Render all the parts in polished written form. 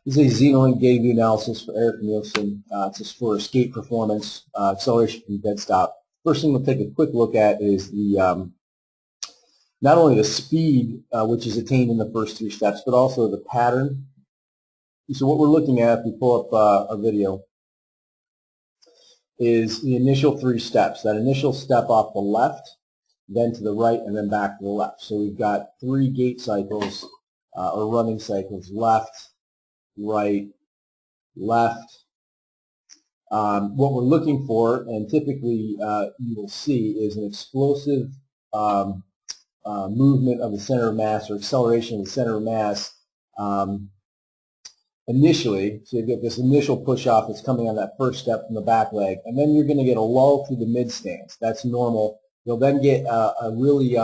This is a Xenolink data view analysis for EricNeilson. It's just for skate performance, acceleration from dead stop. First thing we'll take a quick look at is the not only the speed which is attained in the first three steps, but also the pattern. So what we're looking at, if we pull up our video, is the initial three steps. That initial step off the left, then to the right, and then back to the left. So we've got three gait cycles or running cycles: left, right, left. What we're looking for, and typically you will see, is an explosive movement of the center of mass, or acceleration of the center of mass initially. So you've got this initial push-off that's coming on that first step from the back leg, and then you're going to get a lull through the mid-stance. That's normal. You'll then get a really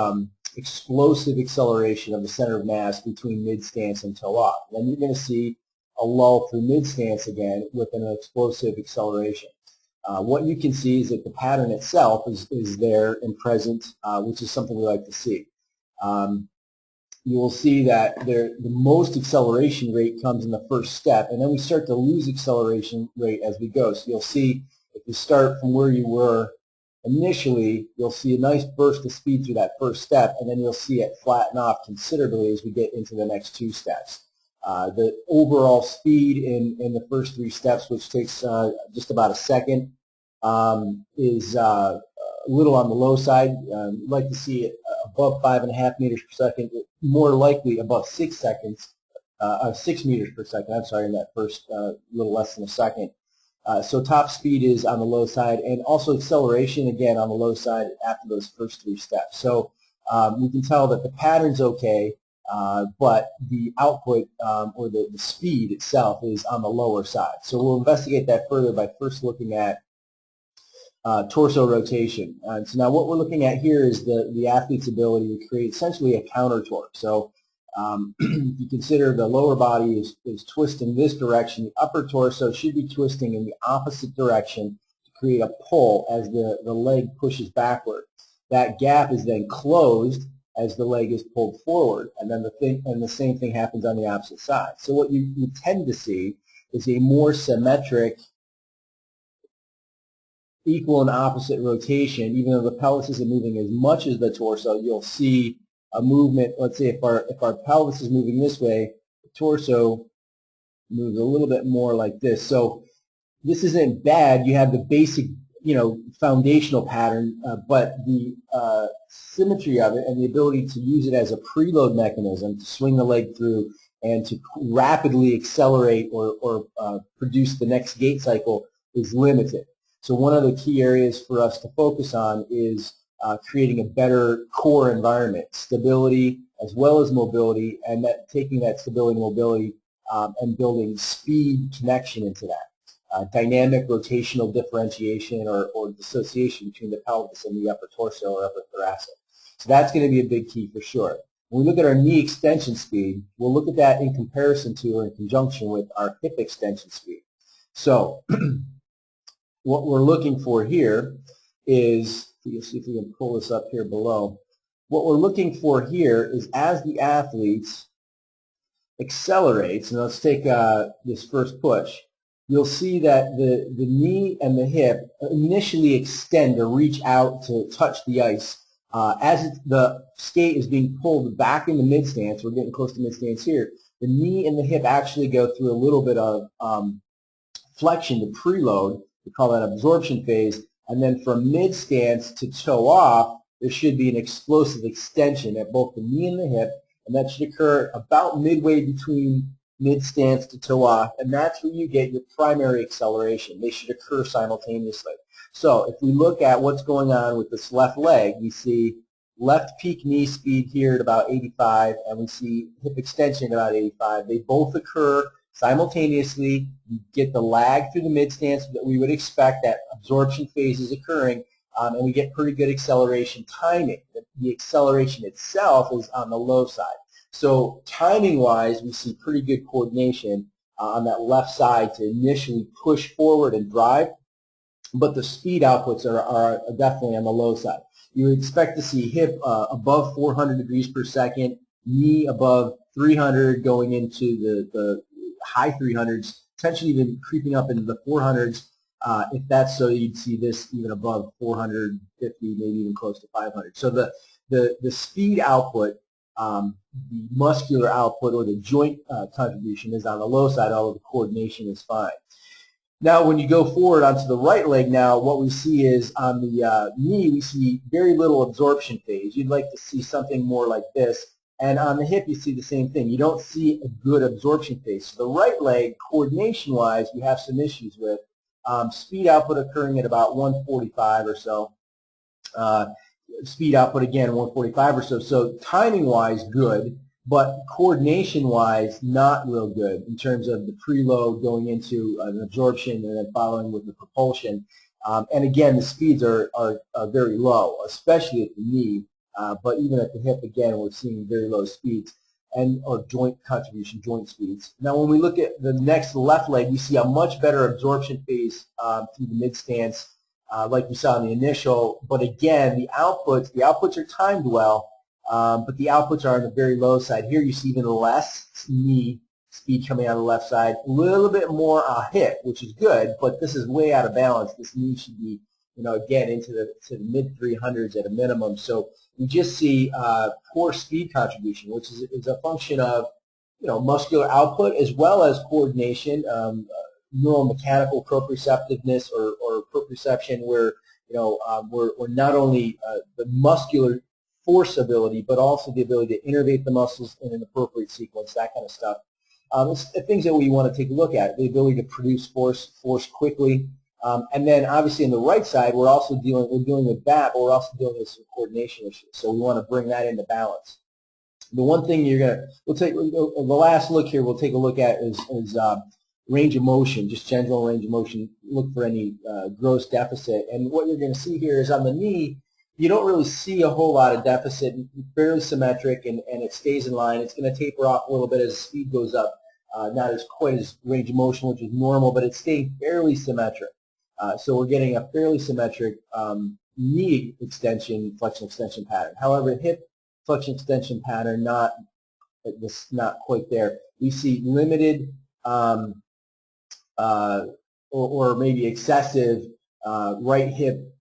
explosive acceleration of the center of mass between mid-stance and toe-off. Then you're going to see a lull through mid-stance again with an explosive acceleration. What you can see is that the pattern itself is there and present, which is something we like to see. You will see that the most acceleration rate comes in the first step, and then we start to lose acceleration rate as we go. So you'll see if you start from where you were initially, you'll see a nice burst of speed through that first step, and then you'll see it flatten off considerably as we get into the next two steps. The overall speed in the first three steps, which takes just about a second, is a little on the low side. You'd like to see it above 5.5 meters per second, more likely above 6 meters per second, I'm sorry, in that first little less than a second. So top speed is on the low side, and also acceleration, again, on the low side after those first three steps. So we can tell that the pattern's okay, but the output or the speed itself is on the lower side. So we'll investigate that further by first looking at torso rotation. So now what we're looking at here is the athlete's ability to create essentially a counter torque. So if you consider the lower body is twisting this direction, the upper torso should be twisting in the opposite direction to create a pull as the leg pushes backward. That gap is then closed as the leg is pulled forward, and then the same thing happens on the opposite side. So what you tend to see is a more symmetric equal and opposite rotation. Even though the pelvis isn't moving as much as the torso, you'll see a movement. Let's say if our pelvis is moving this way, the torso moves a little bit more like this. So this isn't bad. You have the basic, foundational pattern, but the symmetry of it and the ability to use it as a preload mechanism to swing the leg through and to rapidly accelerate or produce the next gait cycle is limited. So one of the key areas for us to focus on is creating a better core environment, stability as well as mobility, and taking that stability and mobility and building speed connection into that. Dynamic rotational differentiation or dissociation between the pelvis and the upper torso or upper thoracic. So that's going to be a big key for sure. When we look at our knee extension speed, we'll look at that in comparison to or in conjunction with our hip extension speed. So what we're looking for here is, let's see if we can pull this up here below. What we're looking for here is as the athlete accelerates, and let's take this first push, you'll see that the knee and the hip initially extend or reach out to touch the ice. As the skate is being pulled back into mid-stance, we're getting close to mid-stance here, the knee and the hip actually go through a little bit of flexion to preload. We call that absorption phase. And then from mid-stance to toe off, there should be an explosive extension at both the knee and the hip, and that should occur about midway between mid-stance to toe off, and that's where you get your primary acceleration. They should occur simultaneously. So if we look at what's going on with this left leg, we see left peak knee speed here at about 85, and we see hip extension at about 85. They both occur simultaneously. You get the lag through the mid-stance that we would expect. That absorption phase is occurring, and we get pretty good acceleration timing. The acceleration itself is on the low side. So timing-wise, we see pretty good coordination on that left side to initially push forward and drive, but the speed outputs are definitely on the low side. You would expect to see hip above 400 degrees per second, knee above 300 going into the high 300s, potentially even creeping up into the 400s. If that's so, you'd see this even above 450, maybe even close to 500. So the speed output, the muscular output, or the joint contribution is on the low side, although the coordination is fine. Now, when you go forward onto the right leg now, what we see is on the knee, we see very little absorption phase. You'd like to see something more like this. And on the hip, you see the same thing. You don't see a good absorption phase. So the right leg, coordination-wise, we have some issues with. Speed output occurring at about 145 or so. Speed output, again, 145 or so. So timing-wise, good. But coordination-wise, not real good in terms of the preload going into an absorption and then following with the propulsion. And again, the speeds are very low, especially at the knee. But even at the hip, again, we're seeing very low speeds or joint contribution, joint speeds. Now, when we look at the next left leg, we see a much better absorption phase through the mid stance, like we saw in the initial. But again, the outputs are timed well. But the outputs are on the very low side. Here you see even less knee speed coming out of the left side, a little bit more hip, which is good, but this is way out of balance. This knee should be, again, into the mid 300s at a minimum. So we just see poor speed contribution, which is a function of, muscular output as well as coordination, neuromechanical proprioceptiveness or proprioception, where, we're not only the muscular force ability, but also the ability to innervate the muscles in an appropriate sequence, that kind of stuff. It's the things that we want to take a look at, the ability to produce force quickly. And then obviously on the right side, we're dealing with that, but we're also dealing with some coordination issues. So we want to bring that into balance. The one thing we'll take the last look here, we'll take a look at is range of motion, just general range of motion. Look for any gross deficit. And what you're going to see here is on the knee, you don't really see a whole lot of deficit, fairly symmetric, and it stays in line. It's going to taper off a little bit as the speed goes up, not as quite as range of motion, which is normal, but it's staying fairly symmetric. So we're getting a fairly symmetric knee extension, flexion extension pattern. However, hip flexion extension pattern, not quite there. We see limited or maybe excessive right hip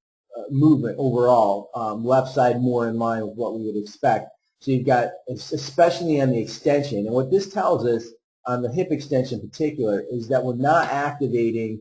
movement overall, left side more in line with what we would expect. So you've got, especially on the extension, and what this tells us on the hip extension in particular is that we're not activating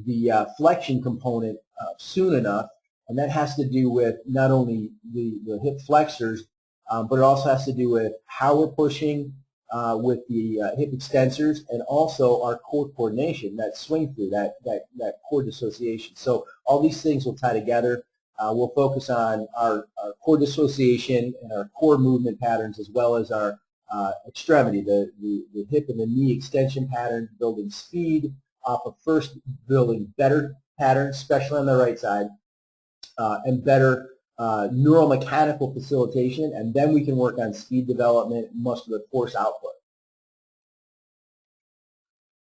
the flexion component soon enough, and that has to do with not only the hip flexors, but it also has to do with how we're pushing with the hip extensors, and also our core coordination, that swing through, that core dissociation. So all these things will tie together. We'll focus on our core dissociation and our core movement patterns, as well as our extremity, the hip and the knee extension pattern, building speed off of first building better patterns, especially on the right side, and better neuromechanical facilitation, and then we can work on speed development, muscular force output.